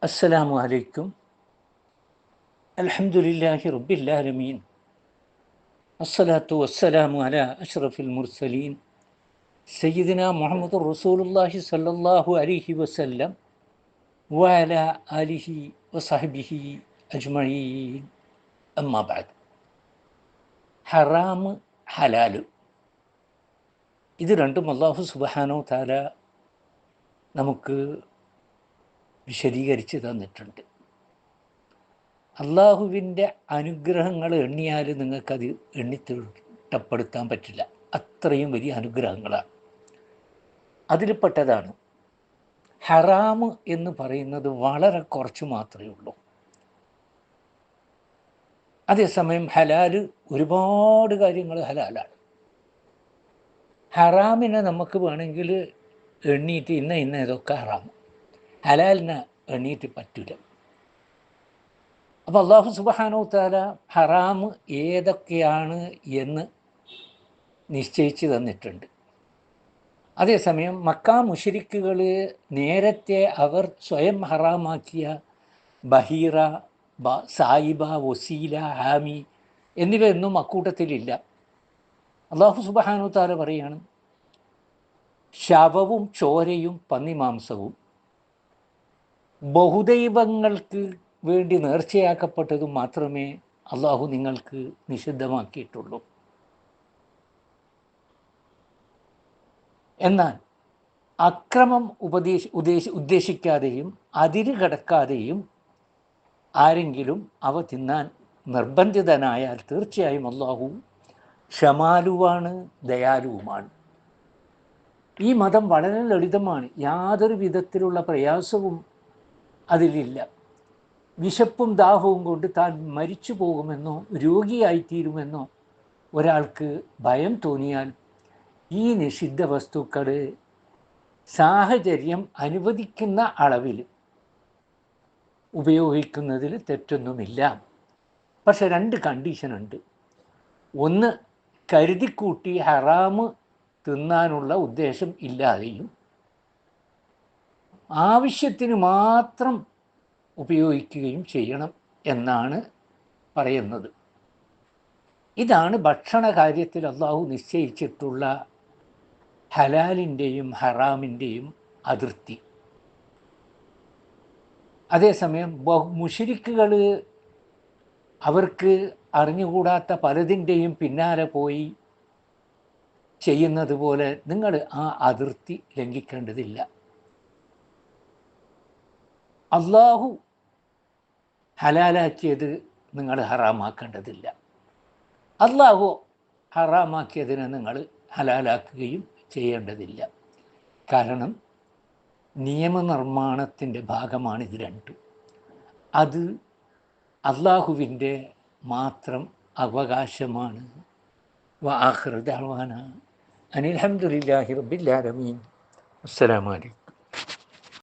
അസ്സലാമു അലൈക്കും. അൽഹംദുലില്ലാഹി റബ്ബിൽ ആലമീൻ. അസ്സലാത്തു വസ്സലാമു അലാ അഷ്റഫിൽ മുർസലീൻ സയ്യിദിനാ മുഹമ്മദുർ റസൂലുള്ളാഹി സ്വല്ലല്ലാഹു അലൈഹി വസല്ലം വഅലാ ആലിഹി വസഹ്ബിഹി അജ്മഈൻ. അമ്മാ ബഅദ്. ഹറാം, ഹലാൽ, ഇത് രണ്ടും അല്ലാഹു സുബ്ഹാനഹു തആല നമുക്ക് വിശദീകരിച്ച് തന്നിട്ടുണ്ട്. അള്ളാഹുവിൻ്റെ അനുഗ്രഹങ്ങൾ എണ്ണിയാൽ നിങ്ങൾക്കത് എണ്ണിത്തിട്ടപ്പെടുത്താൻ പറ്റില്ല. അത്രയും വലിയ അനുഗ്രഹങ്ങളാണ്. അതിൽപ്പെട്ടതാണ് ഹറാം എന്ന് പറയുന്നത്. വളരെ കുറച്ച് മാത്രമേ ഉള്ളൂ. അതേസമയം ഹലാൽ, ഒരുപാട് കാര്യങ്ങൾ ഹലാലാണ്. ഹറാമിനെ നമുക്ക് വേണമെങ്കിൽ എണ്ണീറ്റ് ഇന്ന ഇതൊക്കെ ഹറാം, ഹലാലിനെ എണ്ണീറ്റ് പറ്റില്ല. അപ്പോൾ അല്ലാഹു സുബ്ഹാനഹു തആല ഹറാം ഏതൊക്കെയാണ് എന്ന് നിശ്ചയിച്ച് തന്നിട്ടുണ്ട്. അതേസമയം മക്കാ മുശ്രിക്കുകൾ നേരത്തെ അവർ സ്വയം ഹറാമാക്കിയ ബഹീറ, സായിബ, വസീല, ഹാമി എന്നിവയൊന്നും അക്കൂട്ടത്തിലില്ല. അല്ലാഹു സുബ്ഹാനഹു തആല പറയാണ്, ശവവും ചോരയും പന്നിമാംസവും ബഹുദൈവങ്ങൾക്ക് വേണ്ടി നേർച്ചയാക്കപ്പെട്ടതും മാത്രമേ അള്ളാഹു നിങ്ങൾക്ക് നിഷിദ്ധമാക്കിയിട്ടുള്ളൂ. എന്നാൽ അക്രമം ഉദ്ദേശിക്കാതെയും അതിര് കടക്കാതെയും ആരെങ്കിലും അവ തിന്നാൻ നിർബന്ധിതനായാൽ തീർച്ചയായും അള്ളാഹു ക്ഷമാലുവാണ്, ദയാലുവുമാണ്. ഈ മതം വളരെ ലളിതമാണ്. യാതൊരു വിധത്തിലുള്ള പ്രയാസവും അതിലില്ല. വിശപ്പും ദാഹവും കൊണ്ട് താൻ മരിച്ചു പോകുമെന്നോ രോഗിയായിത്തീരുമെന്നോ ഒരാൾക്ക് ഭയം തോന്നിയാൽ ഈ നിഷിദ്ധ വസ്തുക്കൾ സാഹചര്യം അനുവദിക്കുന്ന അളവിൽ ഉപയോഗിക്കുന്നതിൽ തെറ്റൊന്നുമില്ല. പക്ഷെ 2 കണ്ടീഷനുണ്ട്. ഒന്ന്, കരുതിക്കൂട്ടി ഹറാമ് തിന്നാനുള്ള ഉദ്ദേശം ഇല്ലാതെയും ആവശ്യത്തിന് മാത്രം ഉപയോഗിക്കുകയും ചെയ്യണം എന്നാണ് പറയുന്നത്. ഇതാണ് ഭക്ഷണ കാര്യത്തിൽ അള്ളാഹു നിശ്ചയിച്ചിട്ടുള്ള ഹലാലിൻ്റെയും ഹറാമിൻ്റെയും അതിർത്തി. അതേസമയം മുശ്രിക്കുകൾ അവർക്ക് അറിഞ്ഞുകൂടാത്ത പലതിൻ്റെയും പിന്നാലെ പോയി ചെയ്യുന്നത് പോലെ നിങ്ങൾ ആ അതിർത്തി ലംഘിക്കേണ്ടതില്ല. അള്ളാഹു ഹലാലാക്കിയത് നിങ്ങൾ ഹറാമാക്കേണ്ടതില്ല. അള്ളാഹു ഹറാമാക്കിയതിനെ നിങ്ങൾ ഹലാലാക്കുകയും ചെയ്യേണ്ടതില്ല. കാരണം നിയമനിർമ്മാണത്തിൻ്റെ ഭാഗമാണ് ഇത് രണ്ടും. അത് അള്ളാഹുവിൻ്റെ മാത്രം അവകാശമാണ്. വആഖിറു ദഅ്വാനാ അനിൽ ഹംദുലില്ലാഹി റബ്ബിൽ ആലമീൻ. അസ്സലാമു അലൈക്കും.